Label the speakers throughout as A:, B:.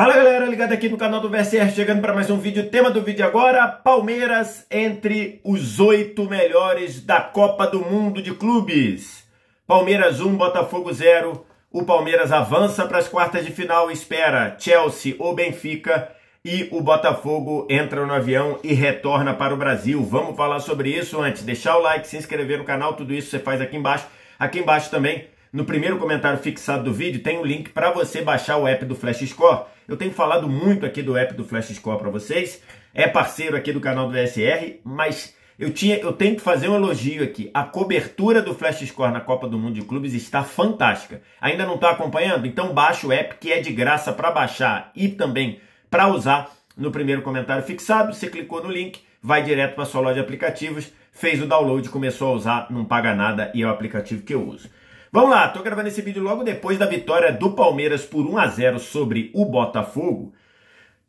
A: Fala galera, ligado aqui no canal do VSR, chegando para mais um vídeo. Tema do vídeo agora, Palmeiras entre os 8 melhores da Copa do Mundo de Clubes. Palmeiras 1, Botafogo 0. O Palmeiras avança para as quartas de final, espera Chelsea ou Benfica. E o Botafogo entra no avião e retorna para o Brasil. Vamos falar sobre isso antes. Deixar o like, se inscrever no canal, tudo isso você faz aqui embaixo. Aqui embaixo também, no primeiro comentário fixado do vídeo, tem um link para você baixar o app do Flash Score. Eu tenho falado muito aqui do app do Flash Score para vocês. É parceiro aqui do canal do VSR, mas eu tenho que fazer um elogio aqui. A cobertura do Flash Score na Copa do Mundo de Clubes está fantástica. Ainda não está acompanhando? Então baixa o app, que é de graça para baixar e também para usar. No primeiro comentário fixado, você clicou no link, vai direto para a sua loja de aplicativos, fez o download, começou a usar, não paga nada e é o aplicativo que eu uso. Vamos lá, tô gravando esse vídeo logo depois da vitória do Palmeiras por 1-0 sobre o Botafogo,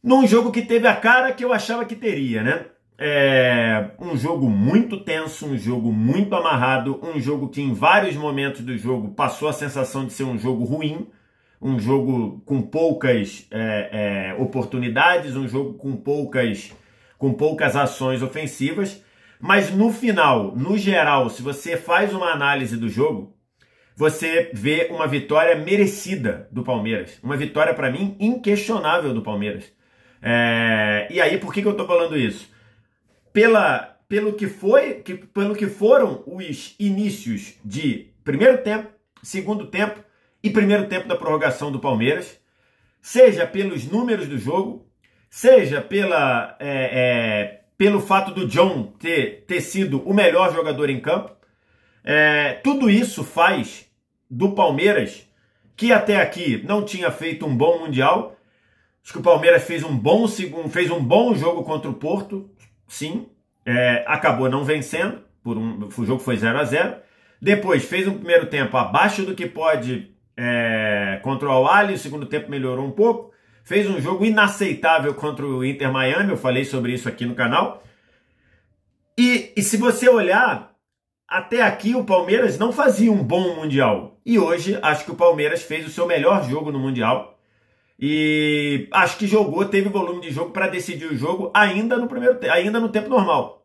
A: num jogo que teve a cara que eu achava que teria, né? Um jogo muito tenso, um jogo muito amarrado, um jogo que em vários momentos do jogo passou a sensação de ser um jogo ruim, um jogo com poucas oportunidades, um jogo com poucas ações ofensivas, mas no final, no geral, se você faz uma análise do jogo, você vê uma vitória merecida do Palmeiras. Uma vitória, para mim, inquestionável do Palmeiras. E aí, por que eu estou falando isso? Pelo que foram os inícios de primeiro tempo, segundo tempo e primeiro tempo da prorrogação do Palmeiras, seja pelos números do jogo, seja pelo fato do John ter sido o melhor jogador em campo. Tudo isso faz do Palmeiras, que até aqui não tinha feito um bom Mundial. Acho que o Palmeiras fez um bom jogo contra o Porto, sim, acabou não vencendo, o jogo foi 0-0. Depois fez um primeiro tempo abaixo do que pode contra o Al-Ahly, o segundo tempo melhorou um pouco, fez um jogo inaceitável contra o Inter Miami, eu falei sobre isso aqui no canal. E se você olhar, até aqui o Palmeiras não fazia um bom Mundial. E hoje acho que o Palmeiras fez o seu melhor jogo no Mundial. E acho que teve volume de jogo para decidir o jogo ainda no tempo normal.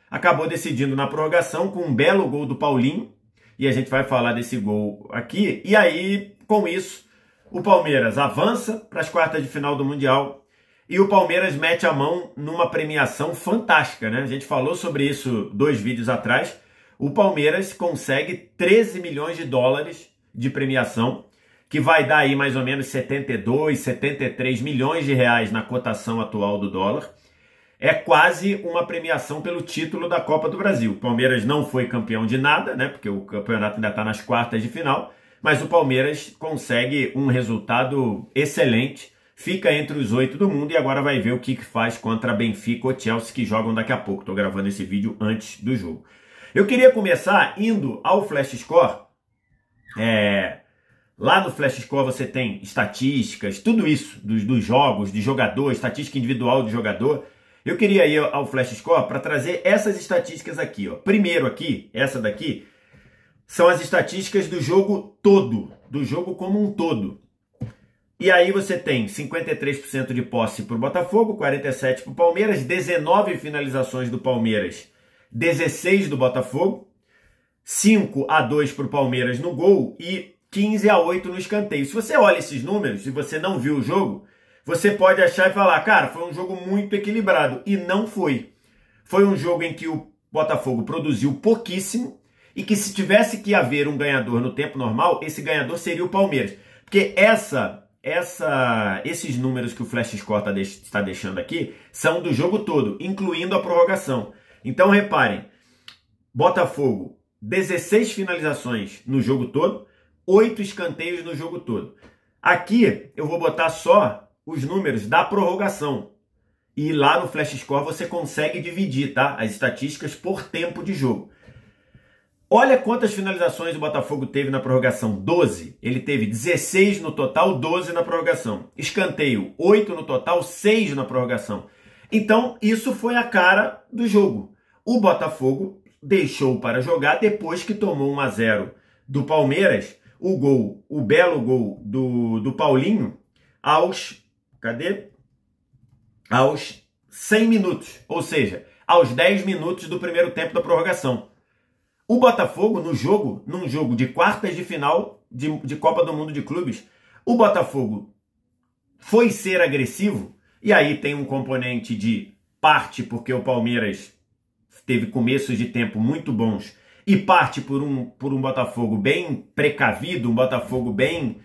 A: Acabou decidindo na prorrogação com um belo gol do Paulinho. E a gente vai falar desse gol aqui. E aí, com isso, o Palmeiras avança para as quartas de final do Mundial. E o Palmeiras mete a mão numa premiação fantástica, né? A gente falou sobre isso 2 vídeos atrás. O Palmeiras consegue 13 milhões de dólares de premiação, que vai dar aí mais ou menos 72, 73 milhões de reais na cotação atual do dólar. É quase uma premiação pelo título da Copa do Brasil. O Palmeiras não foi campeão de nada, né? Porque o campeonato ainda está nas quartas de final. Mas o Palmeiras consegue um resultado excelente. Fica entre os 8 do mundo e agora vai ver o que faz contra Benfica ou Chelsea, que jogam daqui a pouco. Estou gravando esse vídeo antes do jogo. Eu queria começar indo ao Flash Score. Lá no Flash Score você tem estatísticas, tudo isso dos jogos, de jogador, estatística individual de jogador. Eu queria ir ao Flash Score para trazer essas estatísticas aqui. Primeiro aqui, essa daqui, são as estatísticas do jogo todo, do jogo como um todo. E aí você tem 53% de posse para o Botafogo, 47% para o Palmeiras, 19 finalizações do Palmeiras, 16 do Botafogo, 5-2 para o Palmeiras no gol e 15-8 no escanteio. Se você olha esses números, se você não viu o jogo, você pode achar e falar, cara, foi um jogo muito equilibrado. E não foi. Foi um jogo em que o Botafogo produziu pouquíssimo e que se tivesse que haver um ganhador no tempo normal, esse ganhador seria o Palmeiras. Porque esses números que o Flash Score está deixando aqui são do jogo todo, incluindo a prorrogação. Então reparem, Botafogo, 16 finalizações no jogo todo, 8 escanteios no jogo todo. Aqui eu vou botar só os números da prorrogação. E lá no Flash Score você consegue dividir, tá? As estatísticas por tempo de jogo. Olha quantas finalizações o Botafogo teve na prorrogação, 12. Ele teve 16 no total, 12 na prorrogação. Escanteio, 8 no total, 6 na prorrogação. Então, isso foi a cara do jogo. O Botafogo deixou para jogar depois que tomou 1-0 do Palmeiras. O belo gol do Paulinho, aos, aos 100 minutos, ou seja, aos 10 minutos do primeiro tempo da prorrogação. O Botafogo, num jogo de quartas de final de Copa do Mundo de Clubes, o Botafogo foi ser agressivo, e aí tem um componente de parte porque o Palmeiras teve começos de tempo muito bons, e parte por um Botafogo bem precavido, um Botafogo bem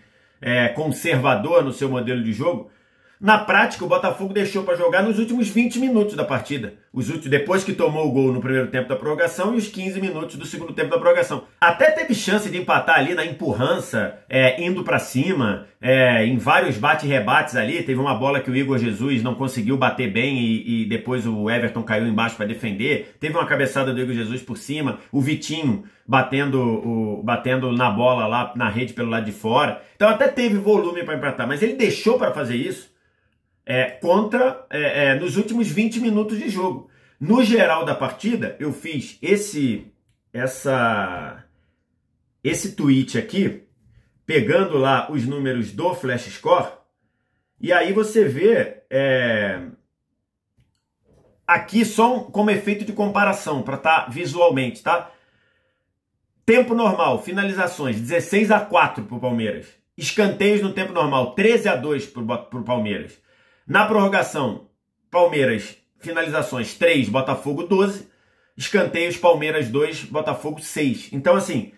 A: conservador no seu modelo de jogo. Na prática, o Botafogo deixou para jogar nos últimos 20 minutos da partida. Depois que tomou o gol no primeiro tempo da prorrogação e os 15 minutos do segundo tempo da prorrogação. Até teve chance de empatar ali na empurrança, indo para cima, em vários bate-rebates ali. Teve uma bola que o Igor Jesus não conseguiu bater bem e depois o Everton caiu embaixo para defender. Teve uma cabeçada do Igor Jesus por cima. O Vitinho batendo na bola lá na rede pelo lado de fora. Então até teve volume para empatar, mas ele deixou para fazer isso nos últimos 20 minutos de jogo. No geral da partida, eu fiz esse tweet aqui, pegando lá os números do Flash Score, e aí você vê aqui só como efeito de comparação, para estar visualmente, tá? Tempo normal, finalizações, 16-4 para o Palmeiras. Escanteios no tempo normal, 13-2 para o Palmeiras. Na prorrogação, Palmeiras, finalizações 3, Botafogo 12. Escanteios, Palmeiras 2, Botafogo 6. Então, assim,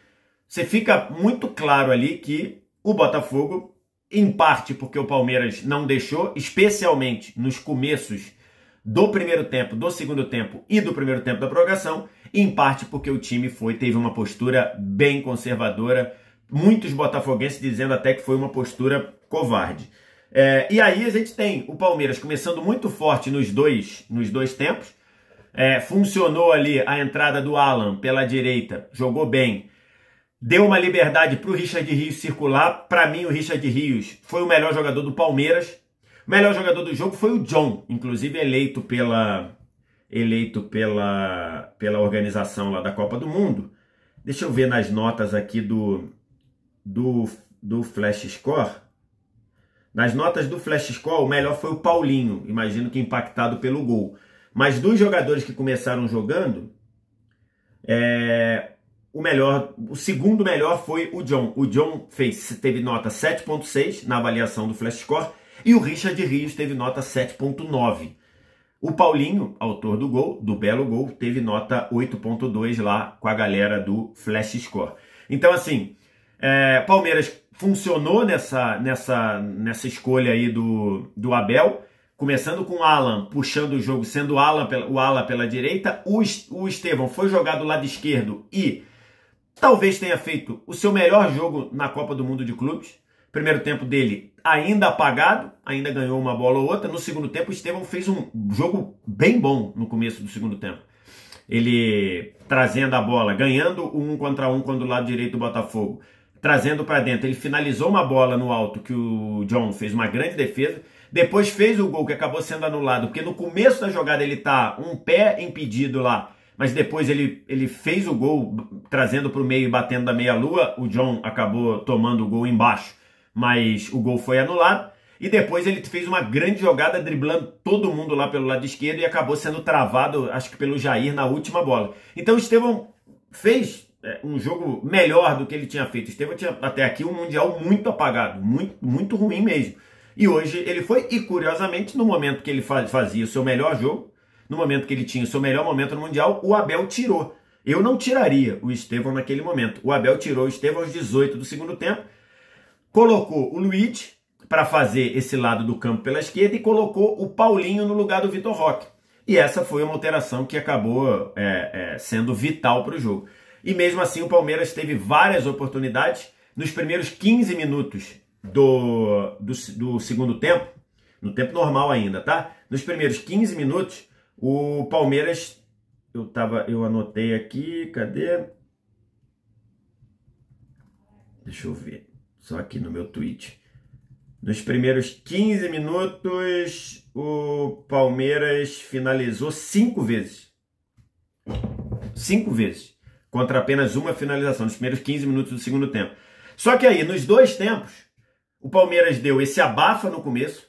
A: você fica muito claro ali que o Botafogo, em parte porque o Palmeiras não deixou, especialmente nos começos do primeiro tempo, do segundo tempo e do primeiro tempo da prorrogação, em parte porque o time teve uma postura bem conservadora, muitos botafoguenses dizendo até que foi uma postura covarde. E aí a gente tem o Palmeiras começando muito forte nos dois tempos. Funcionou ali a entrada do Alan pela direita, jogou bem. Deu uma liberdade para o Richard Rios circular. Para mim, o Richard Rios foi o melhor jogador do Palmeiras. O melhor jogador do jogo foi o John, inclusive eleito pela organização lá da Copa do Mundo. Deixa eu ver nas notas aqui do Flash Score. Nas notas do Flash Score, o melhor foi o Paulinho, imagino que impactado pelo gol. Mas dos jogadores que começaram jogando, o segundo melhor foi o John. O John teve nota 7.6 na avaliação do Flash Score e o Richard Rios teve nota 7.9. O Paulinho, autor do gol, do belo gol, teve nota 8.2 lá com a galera do Flash Score. Então, assim, Palmeiras funcionou nessa escolha aí do Abel, começando com o Alan puxando o jogo, sendo o Alan pela direita. O Estevão foi jogado do lado esquerdo e talvez tenha feito o seu melhor jogo na Copa do Mundo de Clubes. Primeiro tempo dele ainda apagado, ainda ganhou uma bola ou outra. No segundo tempo, o Estevão fez um jogo bem bom no começo do segundo tempo. Ele trazendo a bola, ganhando o 1 contra 1 quando do lado direito do Botafogo, trazendo para dentro. Ele finalizou uma bola no alto que o John fez uma grande defesa. Depois fez o gol que acabou sendo anulado, porque no começo da jogada ele tá um pé impedido lá, mas depois ele fez o gol trazendo para o meio e batendo da meia-lua. O John acabou tomando o gol embaixo, mas o gol foi anulado. E depois ele fez uma grande jogada driblando todo mundo lá pelo lado esquerdo e acabou sendo travado, acho que pelo Jair, na última bola. Então o Estevão fez um jogo melhor do que ele tinha feito. O Estevão tinha até aqui um Mundial muito apagado, muito, muito ruim mesmo. E hoje ele foi, e curiosamente, no momento que ele fazia o seu melhor jogo, no momento que ele tinha o seu melhor momento no Mundial, o Abel tirou. Eu não tiraria o Estevão naquele momento. O Abel tirou o Estevão aos 18 do segundo tempo, colocou o Luiz para fazer esse lado do campo pela esquerda e colocou o Paulinho no lugar do Vitor Roque. E essa foi uma alteração que acabou sendo vital para o jogo. E mesmo assim o Palmeiras teve várias oportunidades nos primeiros 15 minutos do segundo tempo, no tempo normal ainda, tá? Nos primeiros 15 minutos, o Palmeiras, eu anotei aqui, cadê? Deixa eu ver, só aqui no meu tweet. Nos primeiros 15 minutos, o Palmeiras finalizou 5 vezes. 5 vezes. Contra apenas uma finalização, nos primeiros 15 minutos do segundo tempo. Só que aí, nos dois tempos, o Palmeiras deu esse abafa no começo,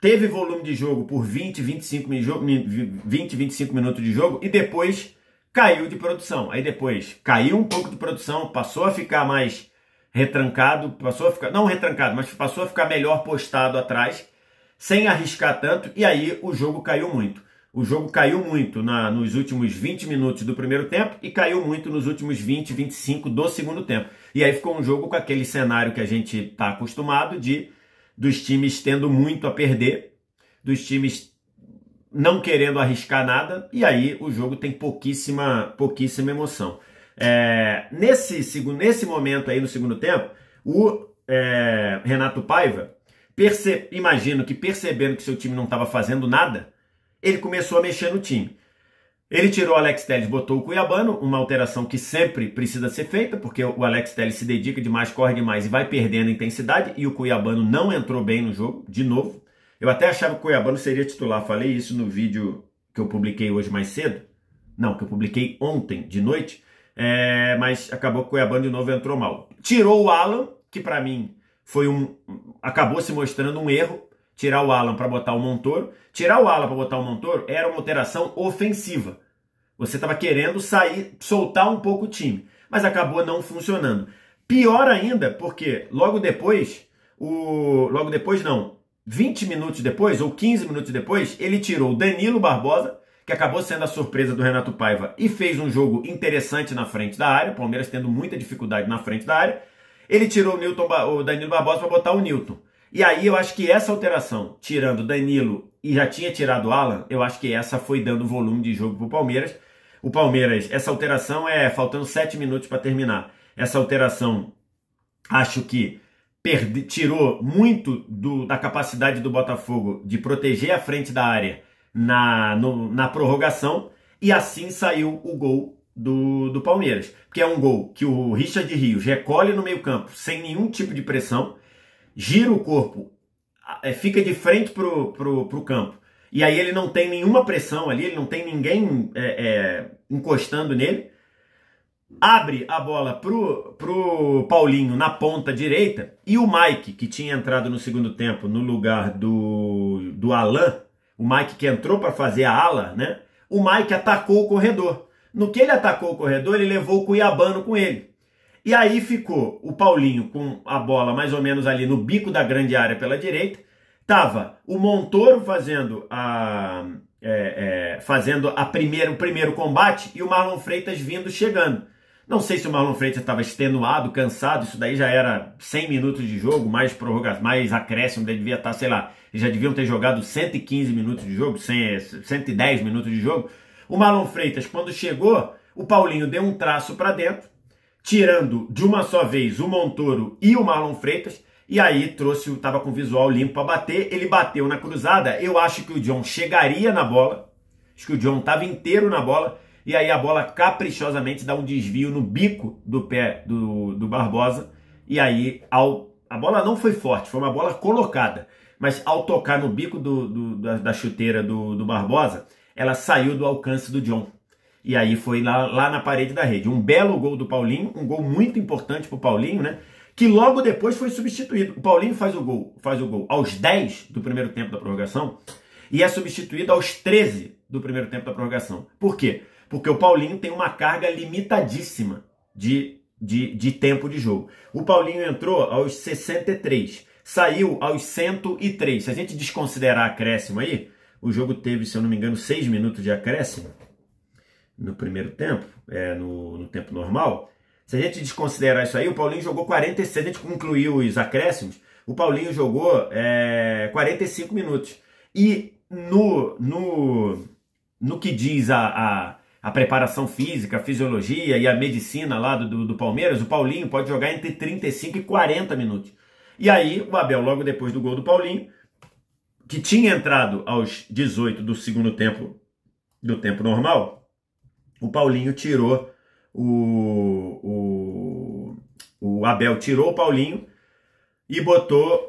A: teve volume de jogo por 20, 25 minutos de jogo e depois caiu de produção. Aí depois caiu um pouco de produção, passou a ficar mais retrancado, passou a ficar, não retrancado, mas passou a ficar melhor postado atrás, sem arriscar tanto, e aí o jogo caiu muito. O jogo caiu muito nos últimos 20 minutos do primeiro tempo e caiu muito nos últimos 20, 25 do segundo tempo. E aí ficou um jogo com aquele cenário que a gente está acostumado dos times tendo muito a perder, dos times não querendo arriscar nada, e aí o jogo tem pouquíssima emoção. Nesse momento aí no segundo tempo, o Renato Paiva, imagino que percebendo que seu time não estava fazendo nada, ele começou a mexer no time. Ele tirou o Alex Telles, botou o Cuiabano, uma alteração que sempre precisa ser feita, porque o Alex Telles se dedica demais, corre demais e vai perdendo intensidade, e o Cuiabano não entrou bem no jogo, de novo. Eu até achava que o Cuiabano seria titular, falei isso no vídeo que eu publiquei hoje mais cedo, não, que eu publiquei ontem de noite, mas acabou que o Cuiabano de novo entrou mal. Tirou o Alan, que para mim acabou se mostrando um erro, tirar o Alan para botar o Montoro. Tirar o Alan para botar o Montoro era uma alteração ofensiva. Você estava querendo soltar um pouco o time, mas acabou não funcionando. Pior ainda, porque logo depois 20 minutos depois, ou 15 minutos depois, ele tirou o Danilo Barbosa, que acabou sendo a surpresa do Renato Paiva, e fez um jogo interessante na frente da área, o Palmeiras tendo muita dificuldade na frente da área. Ele tirou o Danilo Barbosa para botar o Newton. E aí eu acho que essa alteração, tirando Danilo e já tinha tirado o Alan, eu acho que essa foi dando volume de jogo para o Palmeiras. O Palmeiras, essa alteração faltando 7 minutos para terminar. Essa alteração, acho que tirou muito da capacidade do Botafogo de proteger a frente da área na prorrogação, e assim saiu o gol do Palmeiras. Porque é um gol que o Richard Rios recolhe no meio campo sem nenhum tipo de pressão, gira o corpo, fica de frente pro campo, e aí ele não tem nenhuma pressão ali, ele não tem ninguém encostando nele, abre a bola pro Paulinho na ponta direita, e o Mike, que tinha entrado no segundo tempo no lugar do Alan, o Mike que entrou para fazer a ala, né? O Mike atacou o corredor. No que ele atacou o corredor, ele levou o Cuiabano com ele. E aí ficou o Paulinho com a bola mais ou menos ali no bico da grande área pela direita. Tava o Montoro fazendo o primeiro combate, e o Marlon Freitas chegando. Não sei se o Marlon Freitas estava extenuado, cansado, isso daí já era 100 minutos de jogo, mais prorrogação, mais acréscimo, ele devia estar, sei lá, eles já deviam ter jogado 115 minutos de jogo, 110 minutos de jogo. O Marlon Freitas, quando chegou, o Paulinho deu um traço para dentro, tirando de uma só vez o Montoro e o Marlon Freitas, e aí estava com o visual limpo para bater, ele bateu na cruzada. Eu acho que o John chegaria na bola, acho que o John estava inteiro na bola, e aí a bola caprichosamente dá um desvio no bico do pé do Barbosa, e aí a bola não foi forte, foi uma bola colocada, mas ao tocar no bico da chuteira do Barbosa, ela saiu do alcance do John. E aí foi lá na parede da rede. Um belo gol do Paulinho, um gol muito importante para o Paulinho, né? Que logo depois foi substituído. O Paulinho faz o gol aos 10 do primeiro tempo da prorrogação e é substituído aos 13 do primeiro tempo da prorrogação. Por quê? Porque o Paulinho tem uma carga limitadíssima de tempo de jogo. O Paulinho entrou aos 63, saiu aos 103. Se a gente desconsiderar acréscimo aí, o jogo teve, se eu não me engano, 6 minutos de acréscimo no primeiro tempo, no tempo normal. Se a gente desconsiderar isso aí, o Paulinho jogou 46, a gente concluiu os acréscimos, o Paulinho jogou 45 minutos. E no que diz a preparação física, a fisiologia e a medicina lá do Palmeiras, o Paulinho pode jogar entre 35 e 40 minutos. E aí, o Abel, logo depois do gol do Paulinho, que tinha entrado aos 18 do segundo tempo, do tempo normal, o Paulinho tirou o Abel tirou o Paulinho e botou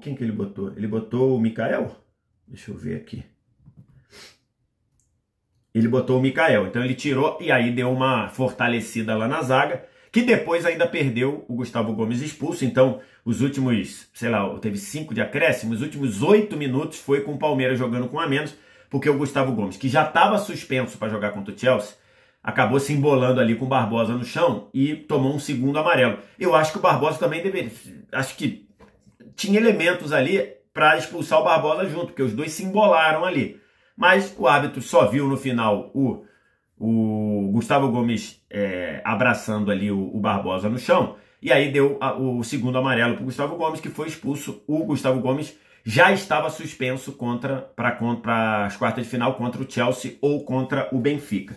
A: quem que ele botou? Ele botou o Mikael? Deixa eu ver aqui. Ele botou o Mikael. Então ele tirou e aí deu uma fortalecida lá na zaga, que depois ainda perdeu o Gustavo Gomes expulso. Então, os últimos, sei lá, teve 5 de acréscimo, os últimos 8 minutos foi com o Palmeiras jogando com a menos, porque o Gustavo Gomes, que já estava suspenso para jogar contra o Chelsea, acabou se embolando ali com o Barbosa no chão e tomou um segundo amarelo. Eu acho que o Barbosa também deveria... Acho que tinha elementos ali para expulsar o Barbosa junto, porque os dois se embolaram ali. Mas o árbitro só viu no final o Gustavo Gomes abraçando ali o Barbosa no chão, e aí deu o segundo amarelo para o Gustavo Gomes, que foi expulso. O Gustavo Gomes já estava suspenso para as quartas de final contra o Chelsea ou contra o Benfica.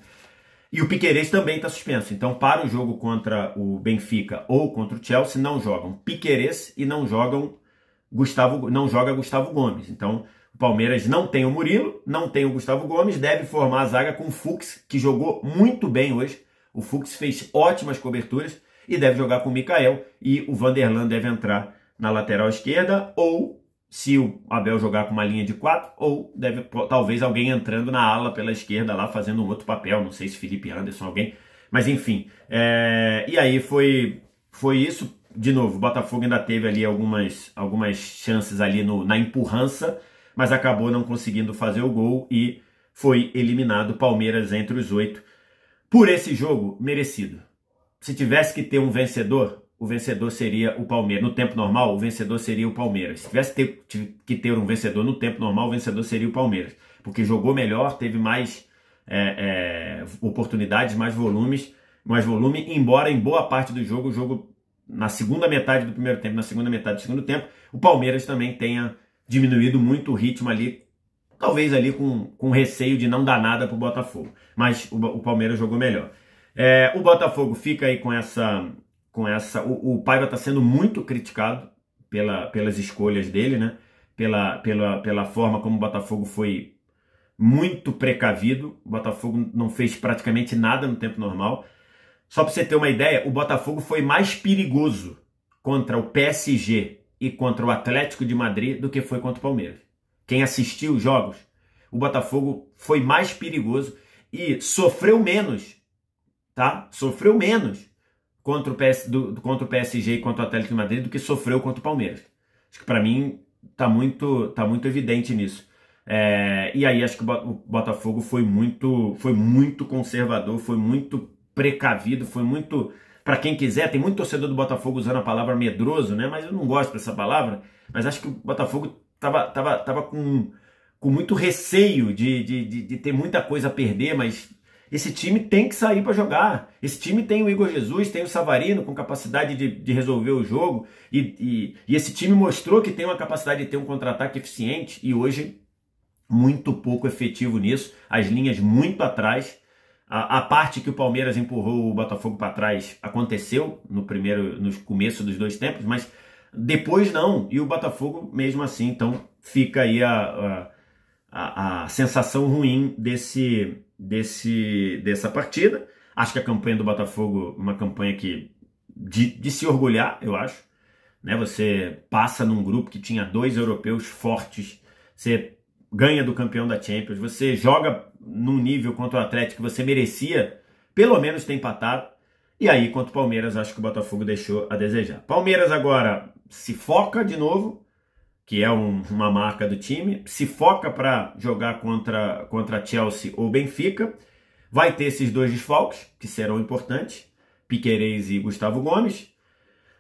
A: E o Piquerez também está suspenso. Então, para o jogo contra o Benfica ou contra o Chelsea, não jogam Piquerez e não joga Gustavo Gomes. Então, o Palmeiras não tem o Murilo, não tem o Gustavo Gomes, deve formar a zaga com o Fux, que jogou muito bem hoje. O Fux fez ótimas coberturas e deve jogar com o Mikael. E o Vanderlan deve entrar na lateral esquerda, ou se o Abel jogar com uma linha de 4, ou talvez alguém entrando na ala pela esquerda lá, fazendo um outro papel, não sei se Felipe Anderson, alguém, mas enfim. E aí foi isso. De novo, o Botafogo ainda teve ali algumas chances ali na empurrança, mas acabou não conseguindo fazer o gol e foi eliminado. Palmeiras entre os 8. Por esse jogo, merecido. Se tivesse que ter um vencedor, o vencedor seria o Palmeiras. No tempo normal, o vencedor seria o Palmeiras. Se tivesse que ter um vencedor no tempo normal, o vencedor seria o Palmeiras. Porque jogou melhor, teve mais oportunidades, mais volume, embora em boa parte do jogo, o jogo na segunda metade do primeiro tempo, na segunda metade do segundo tempo, o Palmeiras também tenha diminuído muito o ritmo ali, talvez ali com receio de não dar nada para o Botafogo. Mas o Palmeiras jogou melhor. O Botafogo fica aí com essa... O Paiva está sendo muito criticado pelas escolhas dele, né? Pela forma como o Botafogo foi muito precavido. O Botafogo não fez praticamente nada no tempo normal. Só para você ter uma ideia, o Botafogo foi mais perigoso contra o PSG e contra o Atlético de Madrid do que foi contra o Palmeiras. Quem assistiu os jogos, o Botafogo foi mais perigoso e sofreu menos, tá? Sofreu menos contra o PSG e contra o Atlético de Madrid do que sofreu contra o Palmeiras. Acho que para mim tá muito evidente nisso. E aí acho que o Botafogo foi muito conservador, foi muito precavido, foi muito... Para quem quiser, tem muito torcedor do Botafogo usando a palavra medroso, né? Mas eu não gosto dessa palavra, mas acho que o Botafogo tava com muito receio de ter muita coisa a perder, mas esse time tem que sair para jogar. Esse time tem o Igor Jesus, tem o Savarino com capacidade de resolver o jogo, e esse time mostrou que tem uma capacidade de ter um contra-ataque eficiente, e hoje muito pouco efetivo nisso, as linhas muito atrás. A parte que o Palmeiras empurrou o Botafogo para trás aconteceu no começo dos dois tempos, mas depois não, e o Botafogo mesmo assim. Então fica aí a sensação ruim dessa partida. Acho que a campanha do Botafogo é uma campanha de se orgulhar, eu acho, né? Você passa num grupo que tinha 2 europeus fortes, você ganha do campeão da Champions, você joga num nível contra o Atlético que você merecia pelo menos ter empatado, e aí contra o Palmeiras acho que o Botafogo deixou a desejar. Palmeiras agora se foca de novo, que é uma marca do time, se foca para jogar contra Chelsea ou Benfica, vai ter esses 2 desfalques que serão importantes, Piquerez e Gustavo Gomes.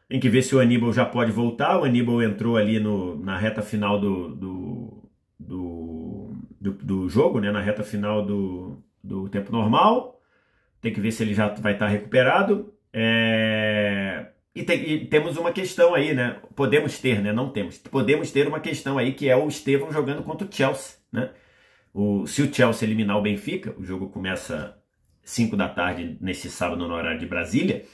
A: Tem que ver se o Aníbal já pode voltar. O Aníbal entrou ali na reta final do jogo, né? Na reta final do tempo normal. Tem que ver se ele já vai estar recuperado. E temos uma questão aí, né? Podemos ter, né? Não temos. Podemos ter uma questão aí, que é o Estevão jogando contra o Chelsea, né? Se o Chelsea eliminar o Benfica, o jogo começa 5 da tarde nesse sábado no horário de Brasília,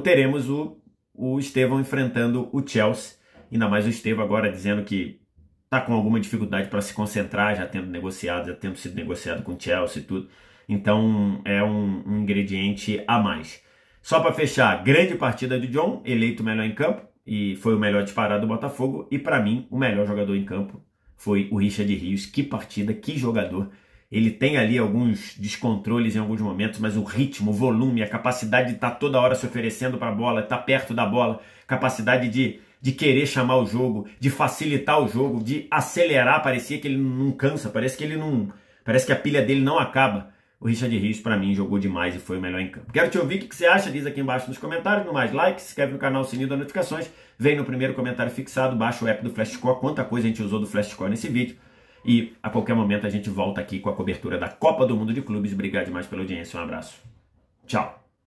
A: teremos o Estevão enfrentando o Chelsea. Ainda mais o Estevão agora dizendo que está com alguma dificuldade para se concentrar, já tendo sido negociado com o Chelsea e tudo. Então é um ingrediente a mais. Só para fechar, grande partida de John, eleito melhor em campo, e foi o melhor disparado do Botafogo. E para mim, o melhor jogador em campo foi o Richard Rios. Que partida, que jogador. Ele tem ali alguns descontroles em alguns momentos, mas o ritmo, o volume, a capacidade de estar toda hora se oferecendo para a bola, estar perto da bola, capacidade de querer chamar o jogo, de facilitar o jogo, de acelerar, parecia que ele não cansa, parece que a pilha dele não acaba. O Richard Rios, para mim, jogou demais e foi o melhor em campo. Quero te ouvir o que você acha, diz aqui embaixo nos comentários. No mais, like, se inscreve no canal, sininho das notificações. Vem no primeiro comentário fixado, baixa o app do Flash Score, quanta coisa a gente usou do Flash Score nesse vídeo. E a qualquer momento a gente volta aqui com a cobertura da Copa do Mundo de Clubes. Obrigado demais pela audiência, um abraço. Tchau.